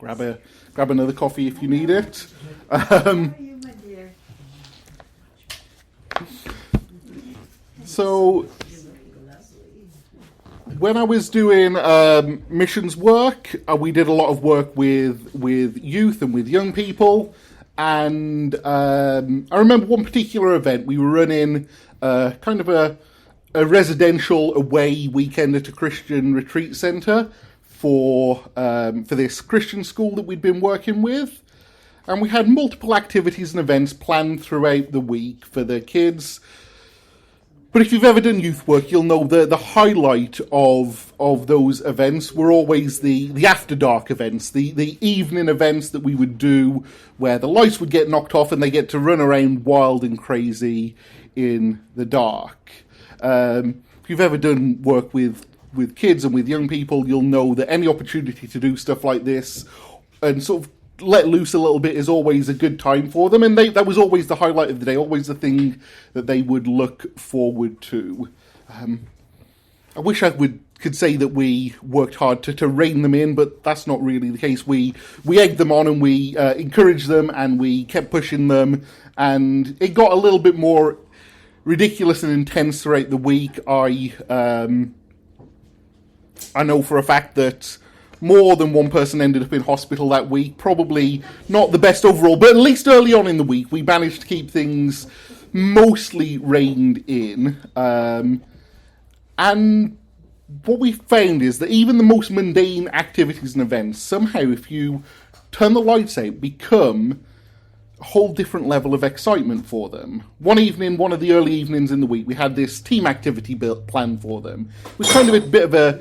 grab another coffee if you need it. So when I was doing missions work, we did a lot of work with youth and with young people. And I remember one particular event. We were running kind of a residential away weekend at a Christian retreat centre for this Christian school that we'd been working with. And we had multiple activities and events planned throughout the week for the kids. But if you've ever done youth work, you'll know the highlight of those events were always the after dark events, the evening events that we would do where the lights would get knocked off and they get to run around wild and crazy in the dark. If you've ever done work with kids and with young people, you'll know that any opportunity to do stuff like this and sort of let loose a little bit is always a good time for them, and that was always the highlight of the day, always the thing that they would look forward to. I wish I could say that we worked hard to rein them in, but that's not really the case. We egged them on and we encouraged them and we kept pushing them, and it got a little bit more ridiculous and intense throughout the week. I know for a fact that more than one person ended up in hospital that week. Probably not the best overall, but at least early on in the week, we managed to keep things mostly reined in. And what we found is that even the most mundane activities and events, somehow, if you turn the lights out, become a whole different level of excitement for them. One evening, one of the early evenings in the week, we had this team activity planned for them. It was kind of a bit of a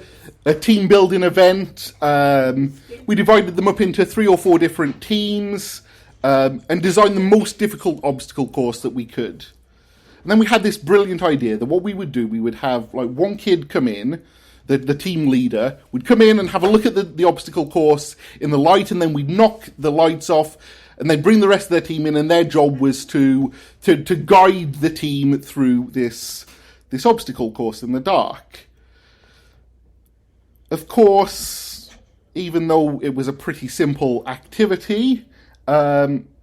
team building event. We divided them up into 3 or 4 different teams and designed the most difficult obstacle course that we could. And then we had this brilliant idea that what we would do, we would have like one kid come in, the team leader would come in and have a look at the obstacle course in the light, and then we'd knock the lights off and they'd bring the rest of their team in, and their job was to guide the team through this obstacle course in the dark. Of course, even though it was a pretty simple activity,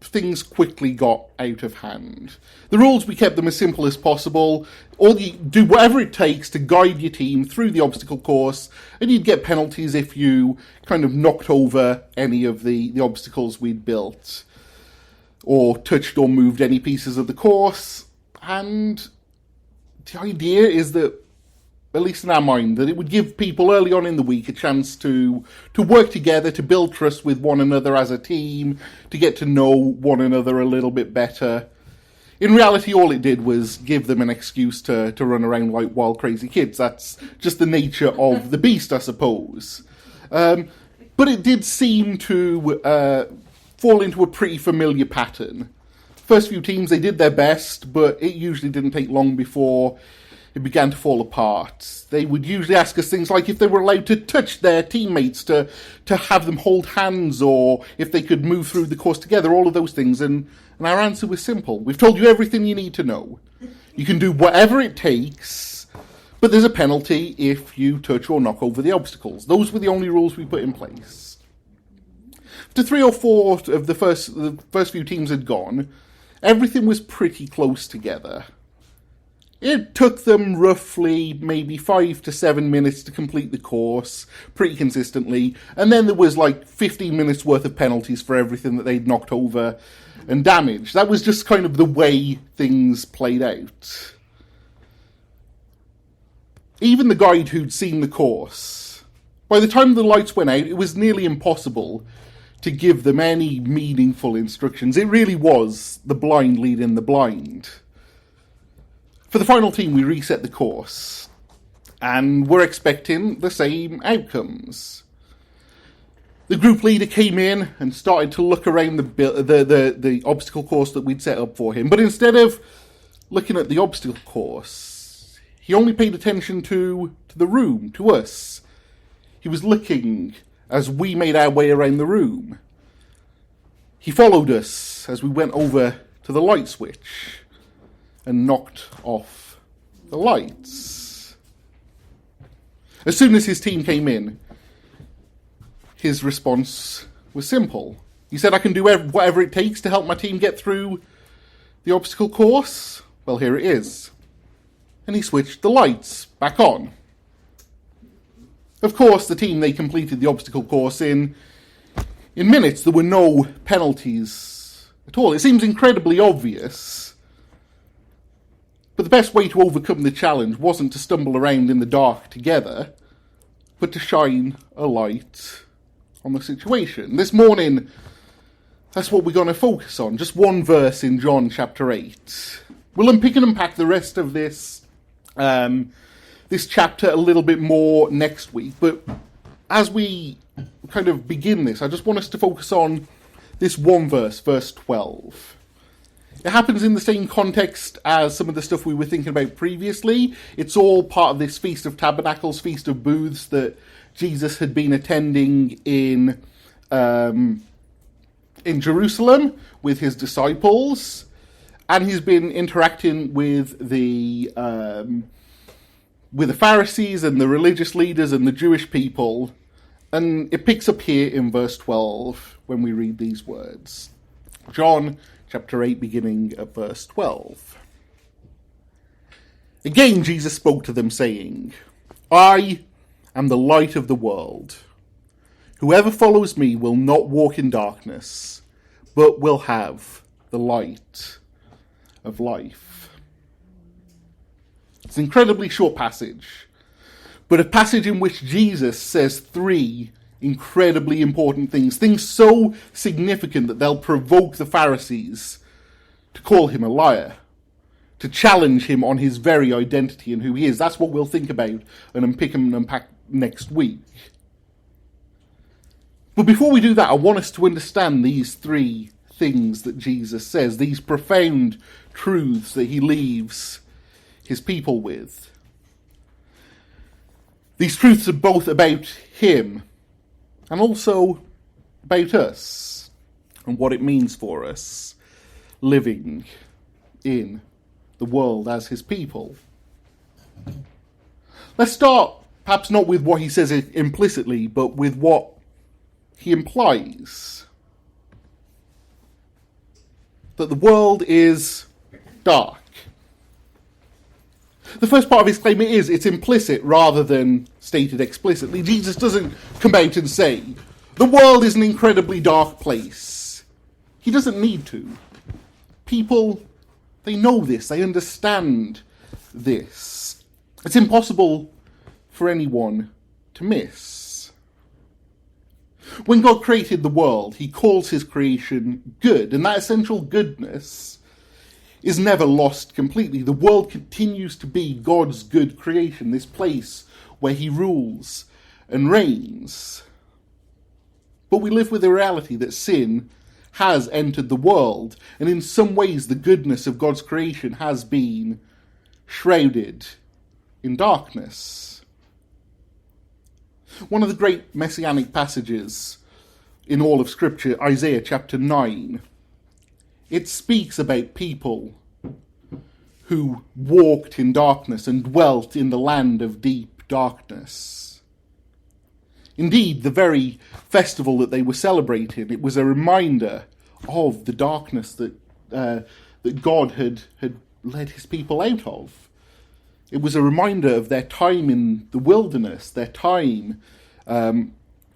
things quickly got out of hand. The rules, we kept them as simple as possible. You do whatever it takes to guide your team through the obstacle course, and you'd get penalties if you kind of knocked over any of the obstacles we'd built, or touched or moved any pieces of the course. And the idea is that, at least in our mind, that it would give people early on in the week a chance to work together, to build trust with one another as a team, to get to know one another a little bit better. In reality, all it did was give them an excuse to run around like wild, crazy kids. That's just the nature of the beast, I suppose. But it did seem to fall into a pretty familiar pattern. First few teams, they did their best, but it usually didn't take long before it began to fall apart. They would usually ask us things like if they were allowed to touch their teammates, to have them hold hands, or if they could move through the course together, all of those things. And our answer was simple. We've told you everything you need to know. You can do whatever it takes, but there's a penalty if you touch or knock over the obstacles. Those were the only rules we put in place. After 3 or 4 of the first few teams had gone, everything was pretty close together. It took them roughly maybe 5 to 7 minutes to complete the course, pretty consistently, and then there was like 15 minutes worth of penalties for everything that they'd knocked over and damaged. That was just kind of the way things played out. Even the guide who'd seen the course, by the time the lights went out, it was nearly impossible to give them any meaningful instructions. It really was the blind leading the blind. For the final team, we reset the course, and we're expecting the same outcomes. The group leader came in and started to look around the obstacle course that we'd set up for him, but instead of looking at the obstacle course, he only paid attention to the room, to us. He was looking as we made our way around the room. He followed us as we went over to the light switch and knocked off the lights. As soon as his team came in, his response was simple. He said, I can do whatever it takes to help my team get through the obstacle course. Well, here it is. And he switched the lights back on. Of course, the team, they completed the obstacle course in minutes. There were no penalties at all. It seems incredibly obvious. But the best way to overcome the challenge wasn't to stumble around in the dark together, but to shine a light on the situation. This morning, that's what we're going to focus on. Just one verse in John chapter 8. We'll unpick and unpack the rest of this chapter a little bit more next week. But as we kind of begin this, I just want us to focus on this one verse, verse 12. It happens in the same context as some of the stuff we were thinking about previously. It's all part of this Feast of Tabernacles, Feast of Booths that Jesus had been attending in Jerusalem with his disciples, and he's been interacting with the Pharisees and the religious leaders and the Jewish people. And it picks up here in verse 12 when we read these words. John chapter 8, beginning at verse 12. Again Jesus spoke to them, saying, I am the light of the world. Whoever follows me will not walk in darkness, but will have the light of life. It's an incredibly short passage, but a passage in which Jesus says three incredibly important things so significant that they'll provoke the Pharisees to call him a liar, to challenge him on his very identity and who he is. That's what we'll think about and unpack next week. But before we do that, I want us to understand these three things that Jesus says, these profound truths that he leaves his people with. These truths are both about him and also about us and what it means for us living in the world as his people. Let's start perhaps not with what he says implicitly, but with what he implies. That the world is dark. The first part of his claim it's implicit rather than stated explicitly. Jesus doesn't come out and say, the world is an incredibly dark place. He doesn't need to. People, they know this, they understand this. It's impossible for anyone to miss. When God created the world, he calls his creation good, and that essential goodness is never lost completely. The world continues to be God's good creation, this place where he rules and reigns. But we live with the reality that sin has entered the world, and in some ways the goodness of God's creation has been shrouded in darkness. One of the great messianic passages in all of Scripture, Isaiah chapter 9, it speaks about people who walked in darkness and dwelt in the land of deep darkness. Indeed, the very festival that they were celebrating, it was a reminder of the darkness that God had led his people out of. It was a reminder of their time in the wilderness, their time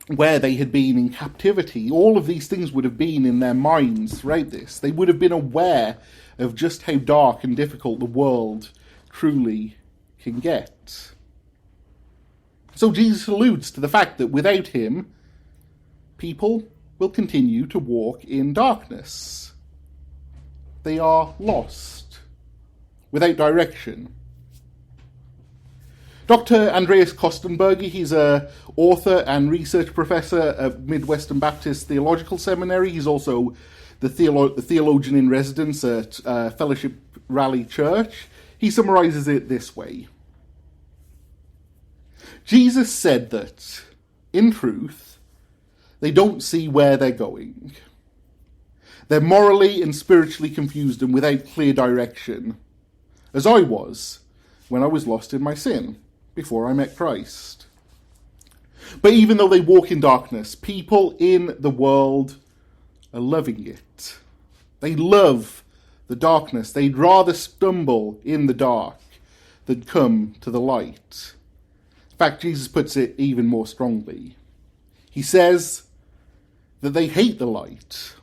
where they had been in captivity. All of these things would have been in their minds throughout this. They would have been aware of just how dark and difficult the world truly can get. So Jesus alludes to the fact that without him, people will continue to walk in darkness. They are lost, without direction. Dr. Andreas Kostenberger, he's an author and research professor at Midwestern Baptist Theological Seminary. He's also the theologian in residence at Fellowship Rally Church. He summarizes it this way. Jesus said that, in truth, they don't see where they're going. They're morally and spiritually confused and without clear direction, as I was when I was lost in my sin before I met Christ. But even though they walk in darkness, people in the world are loving it. They love the darkness. They'd rather stumble in the dark than come to the light. In fact, Jesus puts it even more strongly. He says that they hate the light.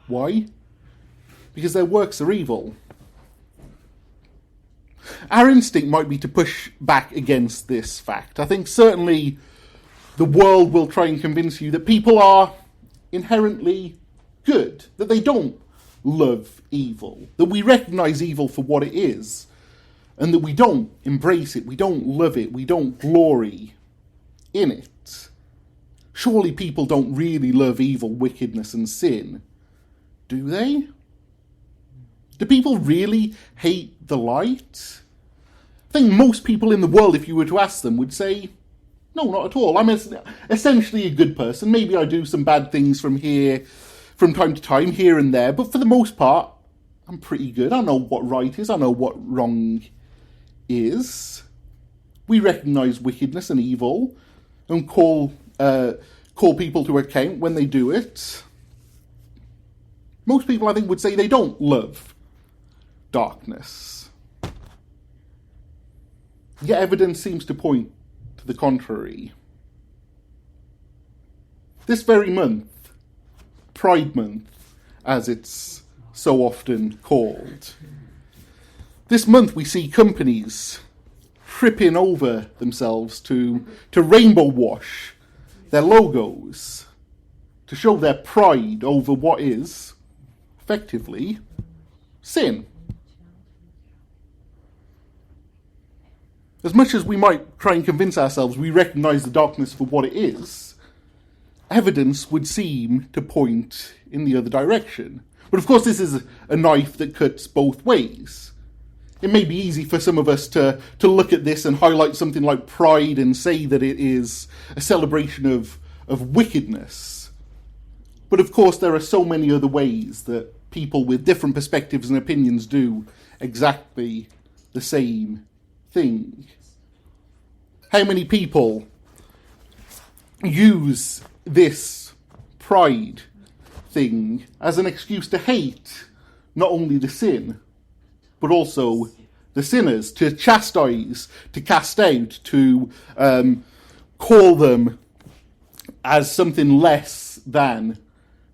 Why? Because their works are evil. Our instinct might be to push back against this fact. I think certainly the world will try and convince you that people are inherently good, that they don't love evil, that we recognize evil for what it is, and that we don't embrace it, we don't love it, we don't glory in it. Surely people don't really love evil, wickedness, and sin, do they? Do people really hate the light? I think most people in the world, if you were to ask them, would say, no, not at all. I'm essentially a good person. Maybe I do some bad things from time to time, here and there, but for the most part, I'm pretty good. I know what right is, I know what wrong is. We recognise wickedness and evil and call people to account when they do it. Most people, I think, would say they don't love darkness. Yet evidence seems to point to the contrary. This very month, Pride Month, as it's so often called, this month we see companies tripping over themselves to rainbow wash their logos, to show their pride over what is, effectively, sin. As much as we might try and convince ourselves we recognise the darkness for what it is, evidence would seem to point in the other direction. But of course this is a knife that cuts both ways. It may be easy for some of us to look at this and highlight something like pride and say that it is a celebration of wickedness. But of course there are so many other ways that people with different perspectives and opinions do exactly the same thing. How many people use this pride thing as an excuse to hate not only the sin, but also the sinners, to chastise, to cast out, to call them as something less than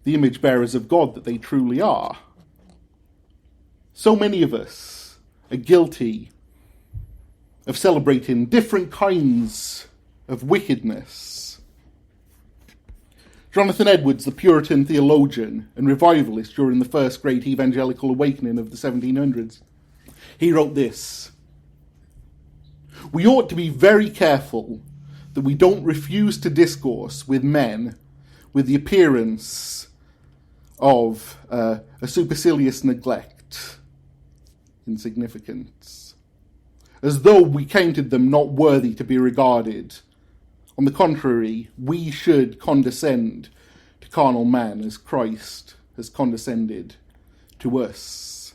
the image bearers of God that they truly are. So many of us are guilty of celebrating different kinds of wickedness. Jonathan Edwards, the Puritan theologian and revivalist during the first great evangelical awakening of the 1700s, he wrote this: "We ought to be very careful that we don't refuse to discourse with men with the appearance of a supercilious neglect, insignificance, as though we counted them not worthy to be regarded. On the contrary, we should condescend to carnal man as Christ has condescended to us."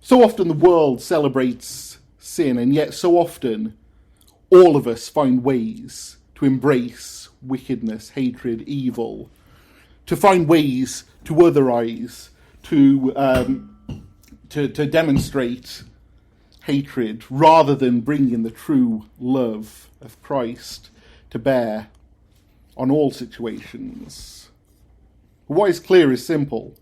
So often the world celebrates sin, and yet so often all of us find ways to embrace wickedness, hatred, evil, to find ways to otherize, to demonstrate hatred, rather than bringing the true love of Christ to bear on all situations. What is clear is simple.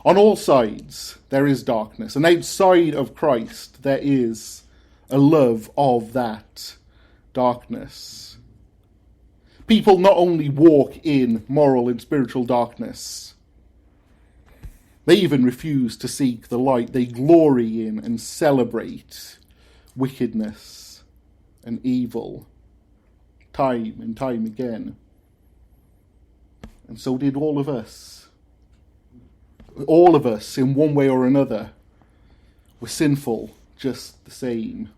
On all sides there is darkness, and outside of Christ there is a love of that darkness. People not only walk in moral and spiritual darkness, they even refuse to seek the light. They glory in and celebrate wickedness and evil time and time again. And so did all of us. All of us, in one way or another, were sinful just the same.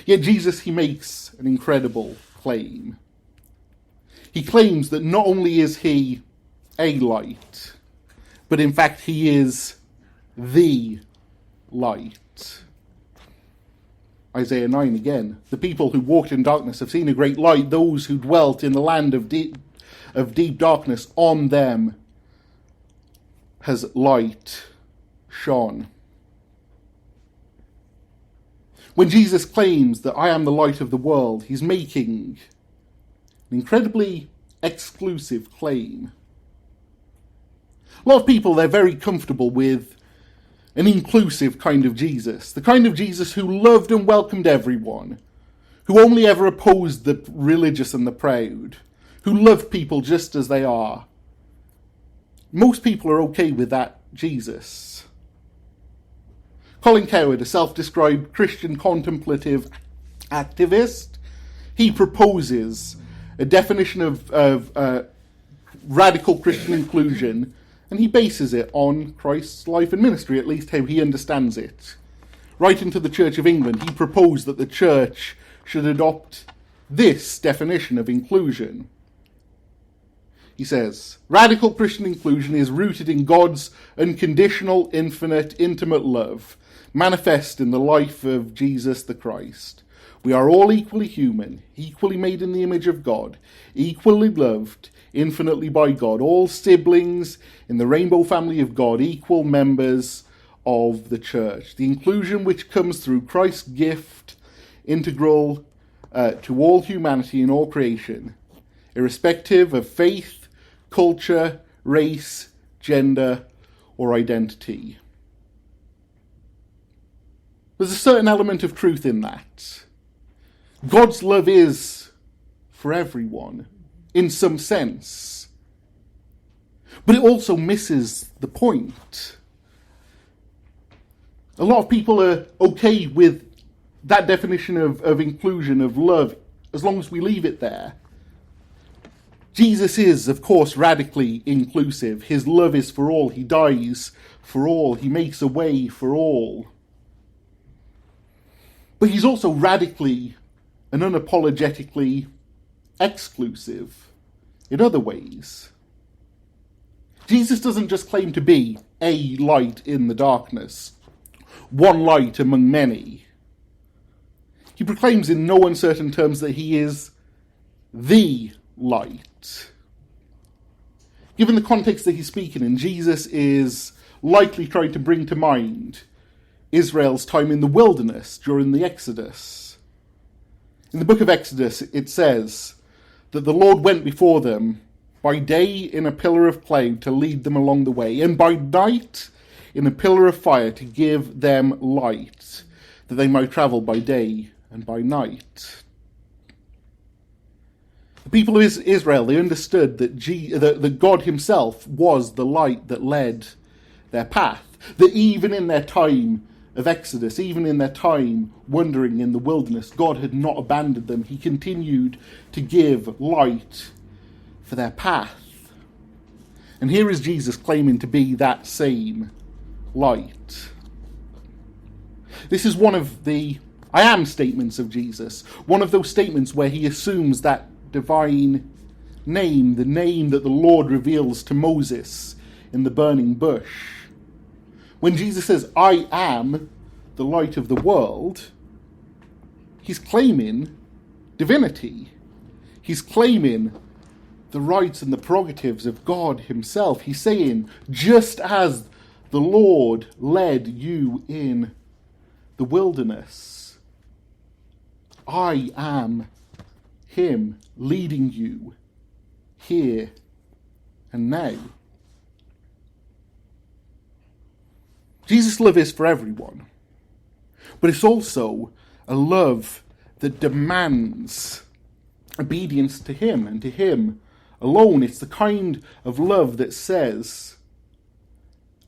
Yet Jesus, he makes an incredible claim. He claims that not only is he a light, but in fact he is the light. Isaiah 9 again. The people who walked in darkness have seen a great light. Those who dwelt in the land of deep darkness, on them has light shone. When Jesus claims that I am the light of the world, he's making an incredibly exclusive claim. A lot of people, they're very comfortable with an inclusive kind of Jesus. The kind of Jesus who loved and welcomed everyone. Who only ever opposed the religious and the proud. Who loved people just as they are. Most people are okay with that Jesus. Colin Coward, a self-described Christian contemplative activist, he proposes a definition of radical Christian inclusion, and he bases it on Christ's life and ministry, at least how he understands it. Writing to the Church of England, he proposed that the Church should adopt this definition of inclusion. He says, radical Christian inclusion is rooted in God's unconditional, infinite, intimate love, manifest in the life of Jesus the Christ. We are all equally human, equally made in the image of God, equally loved infinitely by God, all siblings in the rainbow family of God, equal members of the church. The inclusion which comes through Christ's gift, integral to all humanity and all creation, irrespective of faith, culture, race, gender, or identity. There's a certain element of truth in that. God's love is for everyone, in some sense. But it also misses the point. A lot of people are okay with that definition of inclusion, of love, as long as we leave it there. Jesus is, of course, radically inclusive. His love is for all. He dies for all. He makes a way for all. But he's also radically and unapologetically exclusive in other ways. Jesus doesn't just claim to be a light in the darkness, one light among many. He proclaims in no uncertain terms that he is the light. Given the context that he's speaking in, Jesus is likely trying to bring to mind Israel's time in the wilderness during the Exodus. In the book of Exodus, it says that the Lord went before them by day in a pillar of cloud to lead them along the way, and by night in a pillar of fire to give them light, that they might travel by day and by night. The people of Israel, they understood that God himself was the light that led their path, that even in their time of Exodus, even in their time wandering in the wilderness, God had not abandoned them. He continued to give light for their path. And here is Jesus claiming to be that same light. This is one of the I am statements of Jesus, one of those statements where he assumes that divine name, the name that the Lord reveals to Moses in the burning bush. When Jesus says, I am the light of the world, he's claiming divinity. He's claiming the rights and the prerogatives of God himself. He's saying, just as the Lord led you in the wilderness, I am him leading you here and now. Jesus' love is for everyone, but it's also a love that demands obedience to him and to him alone. It's the kind of love that says,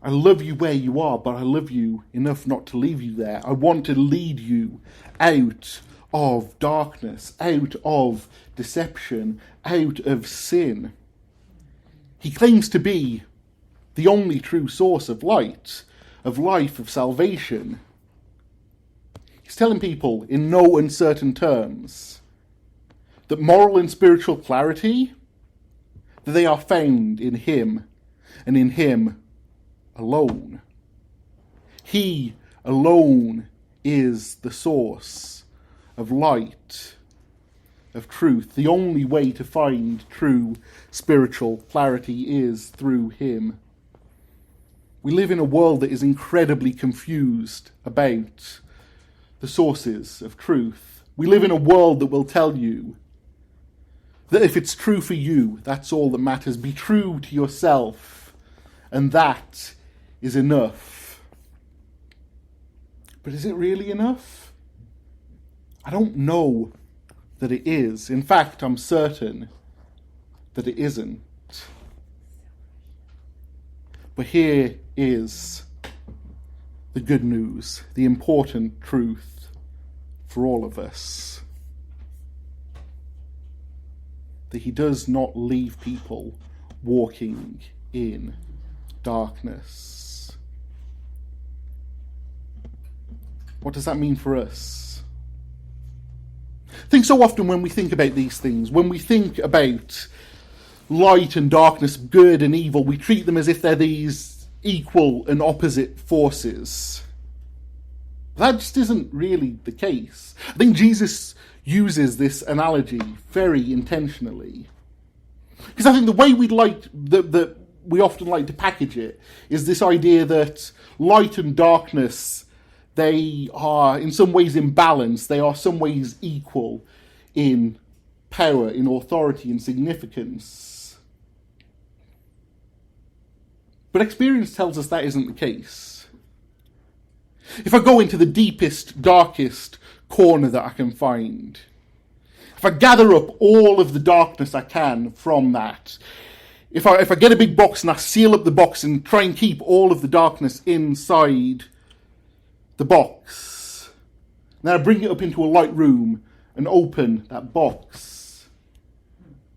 I love you where you are, but I love you enough not to leave you there. I want to lead you out of darkness, out of deception, out of sin. He claims to be the only true source of light, of life, of salvation. He's telling people in no uncertain terms that moral and spiritual clarity, that they are found in him and in him alone. He alone is the source of light, of truth. The only way to find true spiritual clarity is through him. We live in a world that is incredibly confused about the sources of truth. We live in a world that will tell you that if it's true for you, that's all that matters. Be true to yourself, and that is enough. But is it really enough? I don't know that it is. In fact, I'm certain that it isn't. But here is the good news, the important truth for all of us. That he does not leave people walking in darkness. What does that mean for us? I think so often when we think about these things, when we think about light and darkness, good and evil, we treat them as if they're these equal and opposite forces. That just isn't really the case. I think Jesus uses this analogy very intentionally. Because I think the way that we often like to package it is this idea that light and darkness, they are in some ways imbalanced, they are some ways equal in power, in authority, in significance. But experience tells us that isn't the case. If I go into the deepest, darkest corner that I can find, if I gather up all of the darkness I can from that, if I get a big box and I seal up the box and try and keep all of the darkness inside the box, then I bring it up into a light room and open that box,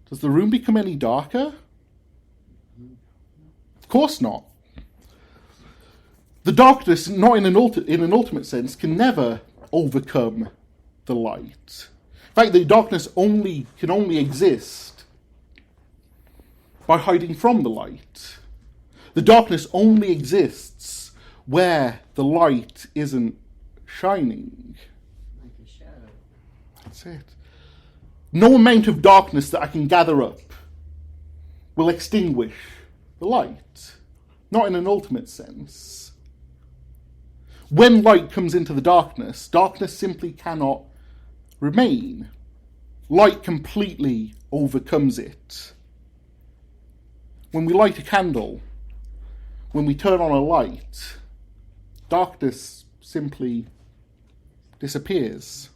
does the room become any darker? Of course not. The darkness, not in an ultimate sense, can never overcome the light. In fact, the darkness can only exist by hiding from the light. The darkness only exists where the light isn't shining. Like a shadow. That's it. No amount of darkness that I can gather up will extinguish the light. Not in an ultimate sense. When light comes into the darkness, darkness simply cannot remain. Light completely overcomes it. When we light a candle, when we turn on a light, darkness simply disappears.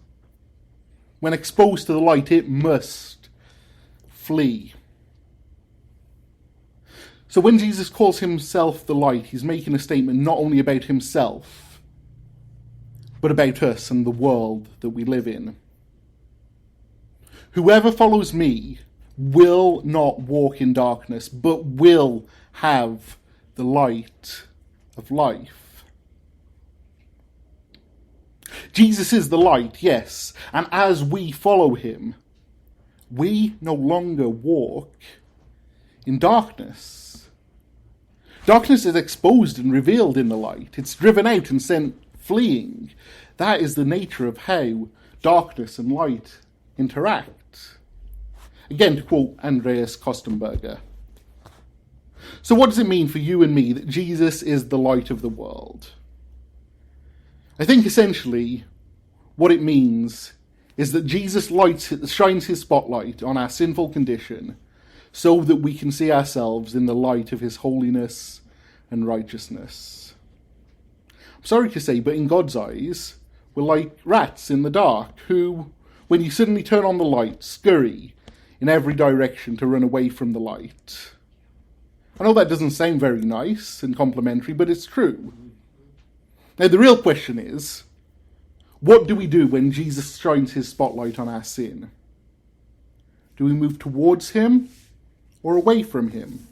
When exposed to the light, it must flee. So when Jesus calls himself the light, he's making a statement not only about himself, but about us and the world that we live in. Whoever follows me will not walk in darkness, but will have the light of life. Jesus is the light, yes, and as we follow him, we no longer walk in darkness. Darkness is exposed and revealed in the light. It's driven out and sent fleeing. That is the nature of how darkness and light interact. Again, to quote Andreas Kostenberger. So what does it mean for you and me that Jesus is the light of the world? I think essentially what it means is that Jesus shines his spotlight on our sinful condition so that we can see ourselves in the light of his holiness and righteousness. I'm sorry to say, but in God's eyes, we're like rats in the dark who, when you suddenly turn on the light, scurry in every direction to run away from the light. I know that doesn't sound very nice and complimentary, but it's true. Now, the real question is, what do we do when Jesus shines his spotlight on our sin? Do we move towards him or away from him?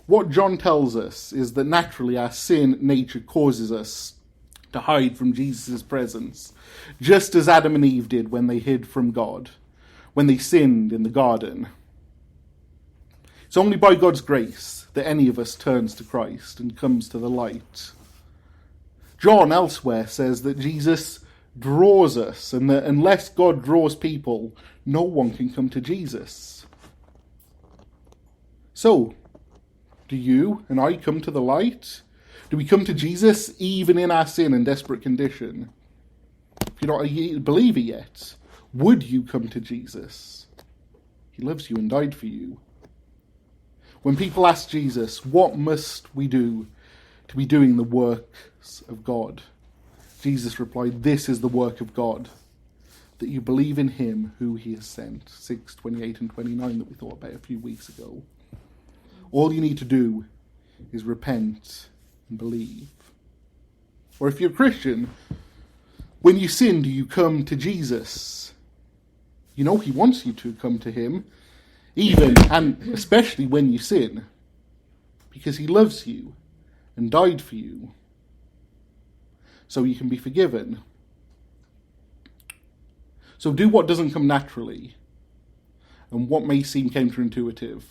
What John tells us is that naturally our sin nature causes us to hide from Jesus' presence, just as Adam and Eve did when they hid from God, when they sinned in the garden. It's only by God's grace that any of us turns to Christ and comes to the light. John elsewhere says that Jesus draws us, and that unless God draws people, no one can come to Jesus. So, do you and I come to the light? Do we come to Jesus even in our sin and desperate condition? If you're not a believer yet, would you come to Jesus? He loves you and died for you. When people ask Jesus, what must we do to be doing the works of God? Jesus replied, this is the work of God, that you believe in him who he has sent. 6:28 and 29 that we thought about a few weeks ago. All you need to do is repent and believe. Or if you're a Christian, when you sin, do you come to Jesus? You know he wants you to come to him, even and especially when you sin, because he loves you and died for you, so you can be forgiven. So do what doesn't come naturally, and what may seem counterintuitive.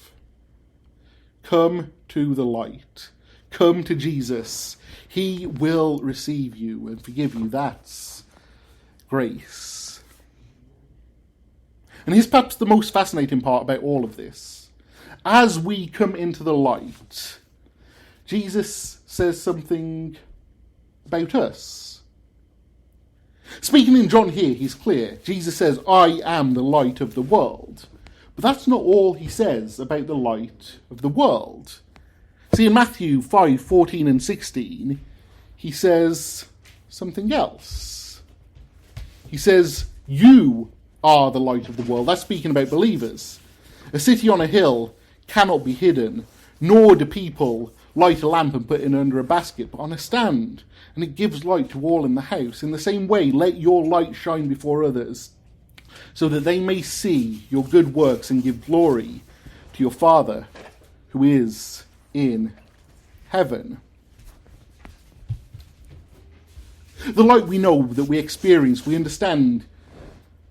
Come to the light. Come to Jesus. He will receive you and forgive you. That's grace. And here's perhaps the most fascinating part about all of this. As we come into the light, Jesus says something about us. Speaking in John here, he's clear. Jesus says, I am the light of the world. But that's not all he says about the light of the world. See, in Matthew 5:14 and 16, he says something else. He says, you are the light of the world. That's speaking about believers. A city on a hill cannot be hidden, nor do people light a lamp and put it under a basket, but on a stand, and it gives light to all in the house. In the same way, let your light shine before others, so that they may see your good works and give glory to your Father who is in heaven. The light we know, that we experience, we understand,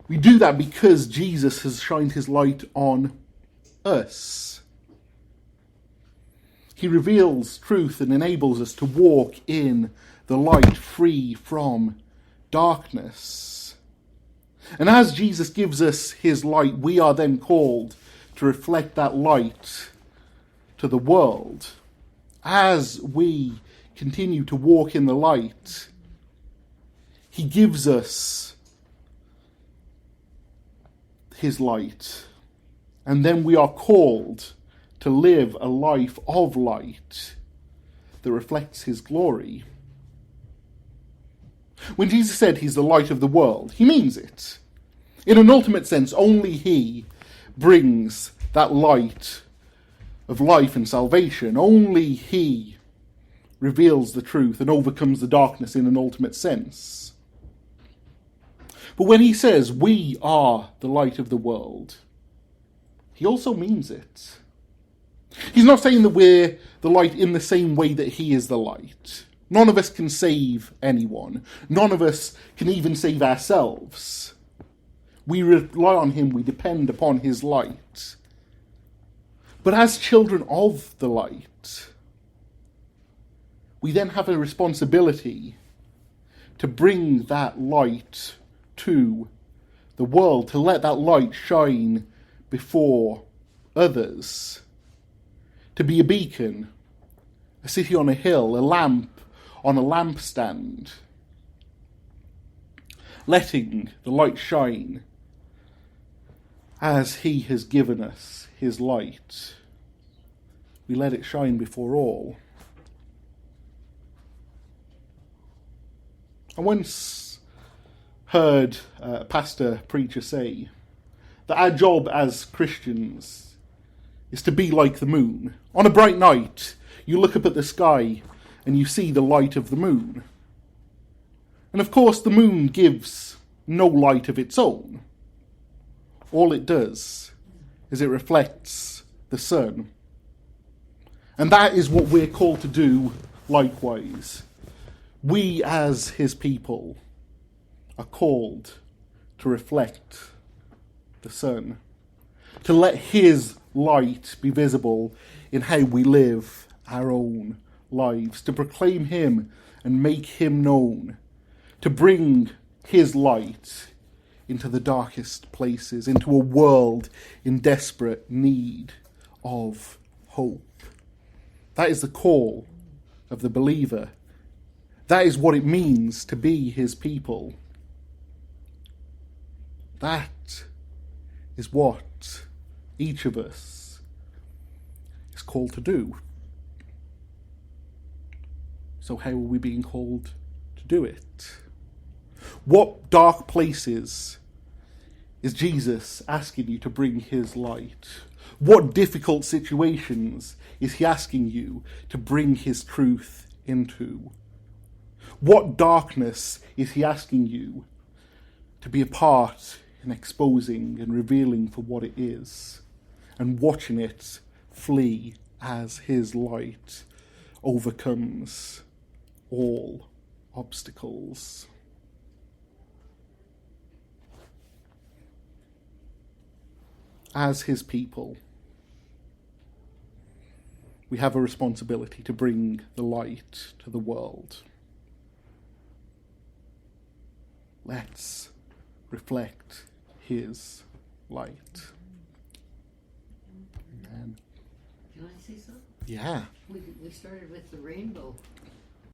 we do that because Jesus has shined his light on us. He reveals truth and enables us to walk in the light, free from darkness. And as Jesus gives us his light, we are then called to reflect that light to the world. As we continue to walk in the light, he gives us his light. And then we are called to live a life of light that reflects his glory. When Jesus said he's the light of the world, he means it. In an ultimate sense, only he brings that light of life and salvation. Only he reveals the truth and overcomes the darkness in an ultimate sense. But when he says we are the light of the world, he also means it. He's not saying that we're the light in the same way that he is the light. None of us can save anyone. None of us can even save ourselves. We rely on him. We depend upon his light. But as children of the light, we then have a responsibility to bring that light to the world, to let that light shine before others, to be a beacon, a city on a hill, a lamp on a lampstand, letting the light shine as he has given us his light. We let it shine before all. I once heard a pastor preacher say that our job as Christians is to be like the moon. On a bright night, you look up at the sky and you see the light of the moon. And of course, the moon gives no light of its own. All it does is it reflects the sun. And that is what we're called to do likewise. We as his people are called to reflect the sun, to let his light be visible in how we live our own lives, to proclaim him and make him known, to bring his light into the darkest places, into a world in desperate need of hope. That is the call of the believer. That is what it means to be his people. That is what each of us is called to do. So how are we being called to do it? What dark places is Jesus asking you to bring his light? What difficult situations is he asking you to bring his truth into? What darkness is he asking you to be a part in exposing and revealing for what it is, and watching it flee as his light overcomes all obstacles? As his people, we have a responsibility to bring the light to the world. Let's reflect his light. Amen. Do you want to say something? Yeah. We started with the rainbow.